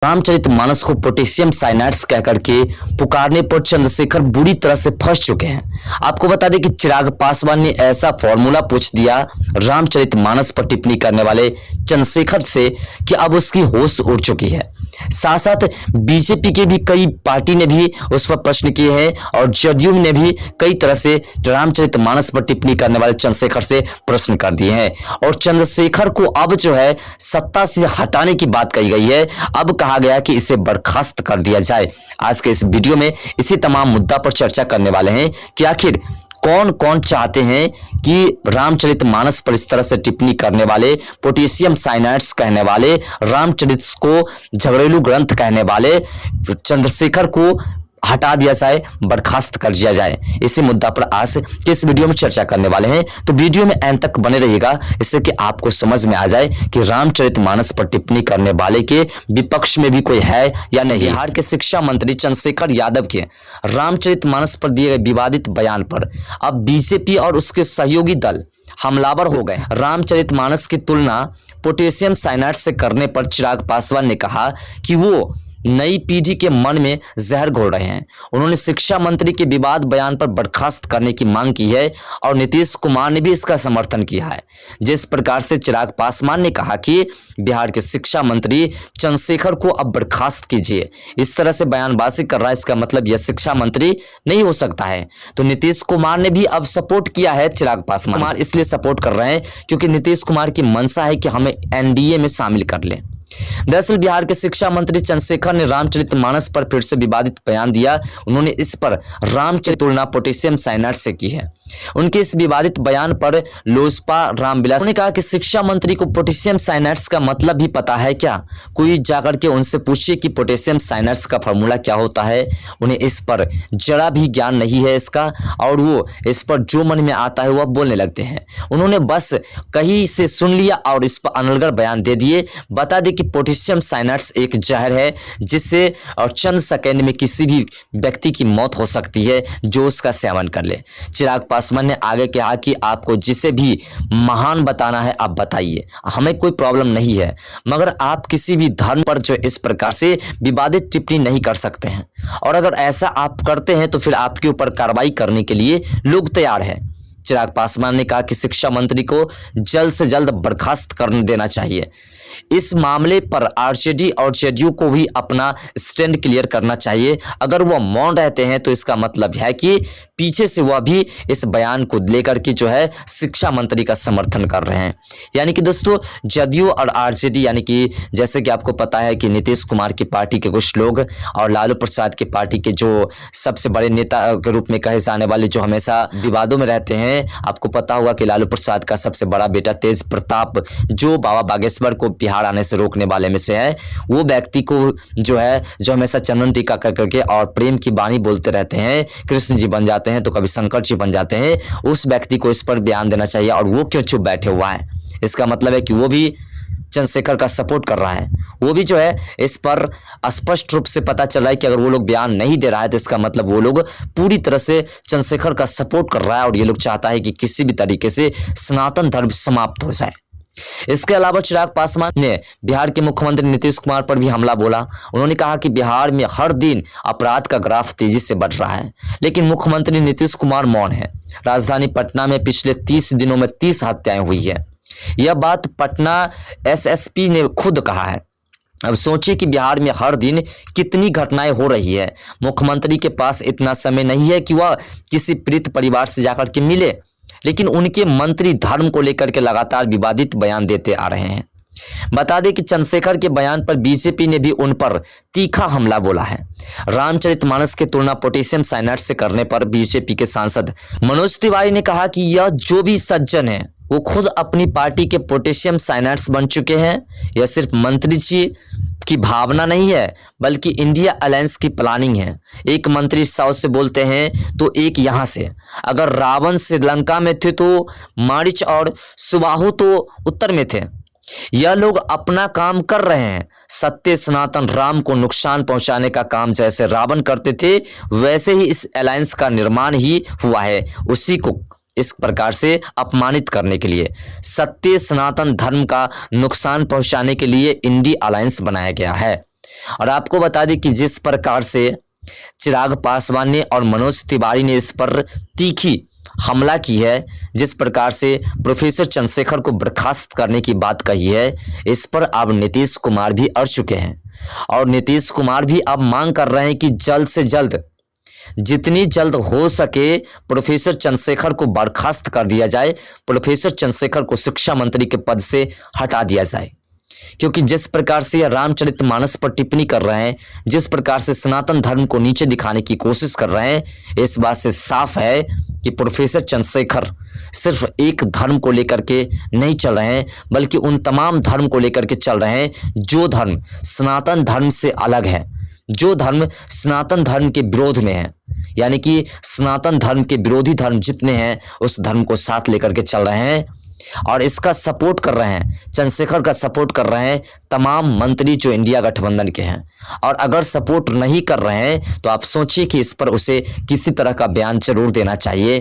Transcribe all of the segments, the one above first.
रामचरितमानस को potassium cyanides कहकर के पुकारने पर चंद्रशेखर बुरी तरह से फंस चुके हैं। आपको बता दें कि चिराग पासवान ने ऐसा फॉर्मूला पूछ दिया रामचरितमानस पर टिप्पणी करने वाले चंद्रशेखर से कि अब उसकी होश उड़ चुकी है। साथ साथ बीजेपी के भी कई पार्टी ने भी उस पर प्रश्न किए हैं और जदयू ने भी कई तरह से रामचरितमानस पर टिप्पणी करने वाले चंद्रशेखर से प्रश्न कर दिए हैं और चंद्रशेखर को अब जो है सत्ता से हटाने की बात कही गई है। अब कहा गया कि इसे बर्खास्त कर दिया जाए। आज के इस वीडियो में इसी तमाम मुद्दा पर चर्चा करने वाले हैं कि आखिर कौन कौन चाहते हैं कि रामचरितमानस पर इस तरह से टिप्पणी करने वाले, पोटेशियम साइनाइड्स कहने वाले, रामचरित को झगड़ेलू ग्रंथ कहने वाले चंद्रशेखर को हटा दिया जाए, बर्खास्त कर दिया जाए। इसी मुद्दा पर आज के इस वीडियो में चर्चा करने वाले हैं, तो वीडियो में एंड तक बने रहिएगा, इससे कि आपको समझ में आ जाए कि रामचरितमानस पर टिप्पणी करने वाले के विपक्ष में भी कोई है या नहीं। बिहार के शिक्षा मंत्री चंद्रशेखर यादव के रामचरितमानस पर दिए गए विवादित बयान पर अब बीजेपी और उसके सहयोगी दल हमलावर हो गए। रामचरितमानस की तुलना पोटेशियम साइनाइड से करने पर चिराग पासवान ने कहा कि वो नई पीढ़ी के मन में जहर घोल रहे हैं। उन्होंने शिक्षा मंत्री के विवाद बयान पर बर्खास्त करने की मांग की है और नीतीश कुमार ने भी इसका समर्थन किया है। जिस प्रकार से चिराग पासवान ने कहा कि बिहार के शिक्षा मंत्री चंद्रशेखर को अब बर्खास्त कीजिए, इस तरह से बयानबाजी कर रहा है, इसका मतलब यह शिक्षा मंत्री नहीं हो सकता है। तो नीतीश कुमार ने भी अब सपोर्ट किया है चिराग पासवान। कुमार इसलिए सपोर्ट कर रहे हैं क्योंकि नीतीश कुमार की मंशा है कि हमें एनडीए में शामिल कर लें। दरअसल बिहार के शिक्षा मंत्री चंद्रशेखर ने रामचरितमानस पर फिर से विवादित बयान दिया। उन्होंने इस पर रामचरित तुलना पोटेशियम साइनाइड से की है। उनके इस विवादित बयान पर लोजपा रामविलास ने कहा कि शिक्षा मंत्री को पोटेशियम साइनाइड्स का मतलब भी पता है क्या? कोई जाकर के उनसे पूछिए कि पोटेशियम साइनाइड्स का फॉर्मूला क्या होता है। उन्हें इस पर जरा भी ज्ञान नहीं है इसका, और वो इस पर जो मन में आता है वह बोलने लगते हैं। उन्होंने बस कहीं से सुन लिया और इस पर अनर्गल बयान दे दिए। बता दें कि पोटेशियम साइनाइड्स एक जहर है जिससे और चंद सेकंड में किसी भी व्यक्ति की मौत हो सकती है जो उसका सेवन कर ले। चिराग पासवान ने आगे कहा कि आपको जिसे भी महान बताना है आप बताइए, हमें कोई प्रॉब्लम नहीं है, मगर आप किसी भी धर्म पर जो इस प्रकार से विवादित टिप्पणी नहीं कर सकते हैं, और अगर ऐसा आप करते हैं तो फिर आपके ऊपर कार्रवाई करने के लिए लोग तैयार हैं। चिराग पासवान ने कहा कि शिक्षा मंत्री को जल्द से जल्द बर्खास्त कर देना चाहिए। इस मामले पर आरजेडी और जेडीयू को भी अपना स्टैंड क्लियर करना चाहिए। अगर वह मौन रहते हैं तो इसका मतलब है कि पीछे से वह भी इस बयान को लेकर के जो है शिक्षा मंत्री का समर्थन कर रहे हैं। यानी कि दोस्तों जेडीयू और आरजेडी, यानी कि जैसे कि आपको पता है कि नीतीश कुमार की पार्टी के कुछ लोग और लालू प्रसाद की पार्टी के जो सबसे बड़े नेता के रूप में कहे जाने वाले जो हमेशा विवादों में रहते हैं, आपको पता होगा कि लालू प्रसाद का सबसे बड़ा बेटा तेज प्रताप जो बाबा बागेश्वर को बिहार आने से रोकने वाले में से है, वो व्यक्ति को जो है जो हमेशा चंदन टीका कर करके और प्रेम की वाणी बोलते रहते हैं, कृष्ण जी बन जाते हैं तो कभी शंकर जी बन जाते हैं, उस व्यक्ति को इस पर बयान देना चाहिए। और वो क्यों चुप बैठे हुआ है? इसका मतलब है कि वो भी चंद्रशेखर का सपोर्ट कर रहा है। वो भी जो है इस पर स्पष्ट रूप से पता चल रहा है कि अगर वो लोग बयान नहीं दे रहा है तो इसका मतलब वो लोग पूरी तरह से चंद्रशेखर का सपोर्ट कर रहा है और ये लोग चाहता है कि किसी भी तरीके से सनातन धर्म समाप्त हो जाए। इसके अलावा चिराग पासवान ने बिहार के मुख्यमंत्री नीतीश कुमार पर भी हमला बोला। उन्होंने कहा कि बिहार में हर दिन अपराध का ग्राफ तेजी से बढ़ रहा है, लेकिन मुख्यमंत्री नीतीश कुमार मौन है। राजधानी पटना में पिछले 30 दिनों में 30 हत्याएं हुई है। यह बात पटना एसएसपी ने खुद कहा है। अब सोचिए कि बिहार में हर दिन कितनी घटनाएं हो रही है। मुख्यमंत्री के पास इतना समय नहीं है कि वह किसी पीड़ित परिवार से जाकर के मिले, लेकिन उनके मंत्री धर्म को लेकर के लगातार विवादित बयान देते आ रहे हैं। बता दें कि चंद्रशेखर के बयान पर बीजेपी ने भी उन पर तीखा हमला बोला है। रामचरितमानस की तुलना पोटेशियम साइनाइड से करने पर बीजेपी के सांसद मनोज तिवारी ने कहा कि यह जो भी सज्जन है वो खुद अपनी पार्टी के पोटेशियम साइनाइड्स बन चुके हैं। यह सिर्फ मंत्री जी की भावना नहीं है बल्कि इंडिया अलायंस की प्लानिंग है। एक मंत्री साउथ से बोलते हैं तो एक यहाँ से। अगर रावण श्रीलंका में थे तो मारिच और सुबाहु तो उत्तर में थे। यह लोग अपना काम कर रहे हैं। सत्य सनातन राम को नुकसान पहुंचाने का काम जैसे रावण करते थे वैसे ही इस अलायंस का निर्माण ही हुआ है। उसी को इस प्रकार से अपमानित करने के लिए, सत्य सनातन धर्म का नुकसान पहुंचाने के लिए इंडी अलायंस बनाया गया है। और आपको बता दें कि जिस प्रकार से चिराग पासवान ने और मनोज तिवारी ने इस पर तीखी हमला की है, जिस प्रकार से प्रोफेसर चंद्रशेखर को बर्खास्त करने की बात कही है, इस पर अब नीतीश कुमार भी अड़ चुके हैं। और नीतीश कुमार भी अब मांग कर रहे हैं कि जल्द से जल्द, जितनी जल्द हो सके प्रोफेसर चंद्रशेखर को बर्खास्त कर दिया जाए, प्रोफेसर चंद्रशेखर को शिक्षा मंत्री के पद से हटा दिया जाए। क्योंकि जिस प्रकार से यह रामचरितमानस पर टिप्पणी कर रहे हैं, जिस प्रकार से सनातन धर्म को नीचे दिखाने की कोशिश कर रहे हैं, इस बात से साफ है कि प्रोफेसर चंद्रशेखर सिर्फ एक धर्म को लेकर के नहीं चल रहे हैं, बल्कि उन तमाम धर्म को लेकर के चल रहे हैं जो धर्म सनातन धर्म से अलग है, जो धर्म सनातन धर्म के विरोध में है। यानी कि सनातन धर्म के विरोधी धर्म जितने हैं, उस धर्म को साथ लेकर के चल रहे हैं और इसका सपोर्ट कर रहे हैं, चंद्रशेखर का सपोर्ट कर रहे हैं तमाम मंत्री जो इंडिया गठबंधन के हैं। और अगर सपोर्ट नहीं कर रहे हैं तो आप सोचिए कि इस पर उसे किसी तरह का बयान जरूर देना चाहिए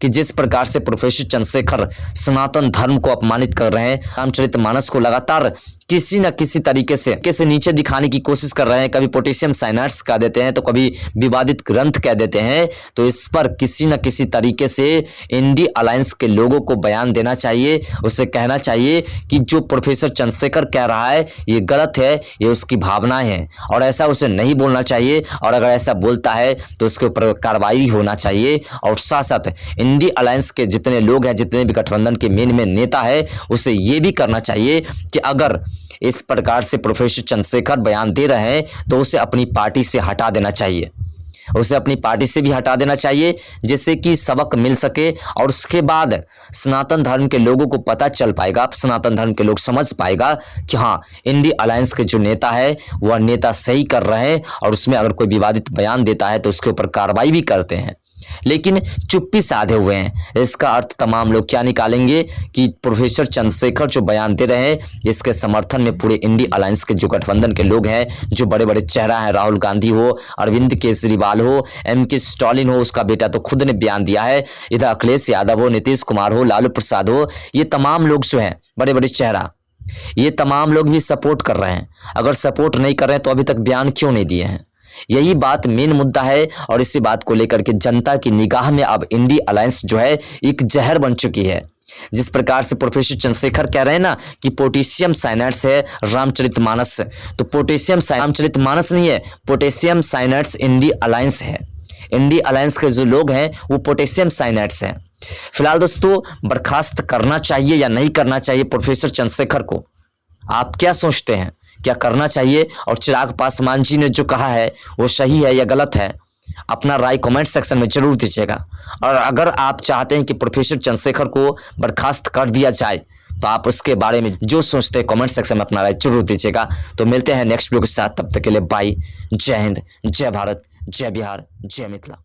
कि जिस प्रकार से प्रोफेसर चंद्रशेखर सनातन धर्म को अपमानित कर रहे हैं, रामचरितमानस को लगातार किसी न किसी तरीके से नीचे दिखाने की कोशिश कर रहे हैं, कभी पोटेशियम साइनाइड्स कह देते हैं तो कभी विवादित ग्रंथ कह देते हैं, तो इस पर किसी न किसी तरीके से इंडी अलायंस के लोगों को बयान देना चाहिए। उसे कहना चाहिए कि जो प्रोफेसर चंद्रशेखर कह रहा है ये गलत है, ये उसकी भावनाएं हैं और ऐसा उसे नहीं बोलना चाहिए। और अगर ऐसा बोलता है तो उसके ऊपर कार्रवाई होना चाहिए। और साथ साथ इंडी अलायंस के जितने लोग हैं, जितने भी गठबंधन के मेन नेता है, उसे ये भी करना चाहिए कि अगर इस प्रकार से प्रोफेसर चंद्रशेखर बयान दे रहे हैं तो उसे अपनी पार्टी से हटा देना चाहिए, उसे अपनी पार्टी से भी हटा देना चाहिए, जिससे कि सबक मिल सके। और उसके बाद सनातन धर्म के लोगों को पता चल पाएगा, सनातन धर्म के लोग समझ पाएगा कि हाँ, इंडी अलायंस के जो नेता है वह नेता सही कर रहे हैं और उसमें अगर कोई विवादित बयान देता है तो उसके ऊपर कार्रवाई भी करते हैं। लेकिन चुप्पी साधे हुए हैं। इसका अर्थ तमाम लोग क्या निकालेंगे कि प्रोफेसर चंद्रशेखर जो बयान दे रहे हैं, इसके समर्थन में पूरे इंडी अलायंस के जो गठबंधन के लोग हैं, जो बड़े बड़े चेहरा हैं, राहुल गांधी हो, अरविंद केजरीवाल हो, एमके स्टालिन हो, उसका बेटा तो खुद ने बयान दिया है, इधर अखिलेश यादव हो, नीतीश कुमार हो, लालू प्रसाद हो, ये तमाम लोग जो हैं बड़े बड़े चेहरा, ये तमाम लोग भी सपोर्ट कर रहे हैं। अगर सपोर्ट नहीं कर रहे हैं तो अभी तक बयान क्यों नहीं दिए हैं? यही बात मेन मुद्दा है। और इसी बात को लेकर के जनता की निगाह में अब इंडी अलायंस जो है एक जहर बन चुकी है। जिस प्रकार से प्रोफेसर चंद्रशेखर कह रहे हैं ना कि पोटेशियम साइनाइड्स है रामचरितमानस, तो पोटेशियम रामचरितमानस नहीं है, पोटेशियम साइनाइड्स इंडी अलायंस है। इंडी अलायंस के जो लोग हैं वो पोटेशियम साइनाइड्स हैं। फिलहाल दोस्तों, बर्खास्त करना चाहिए या नहीं करना चाहिए प्रोफेसर चंद्रशेखर को, आप क्या सोचते हैं? क्या करना चाहिए? और चिराग पासवान जी ने जो कहा है वो सही है या गलत है? अपना राय कमेंट सेक्शन में जरूर दीजिएगा। और अगर आप चाहते हैं कि प्रोफेसर चंद्रशेखर को बर्खास्त कर दिया जाए तो आप उसके बारे में जो सोचते हैं कमेंट सेक्शन में अपना राय जरूर दीजिएगा। तो मिलते हैं नेक्स्ट वीडियो के साथ, तब तक के लिए बाय। जय हिंद, जय भारत, जय बिहार, जय मिथिला।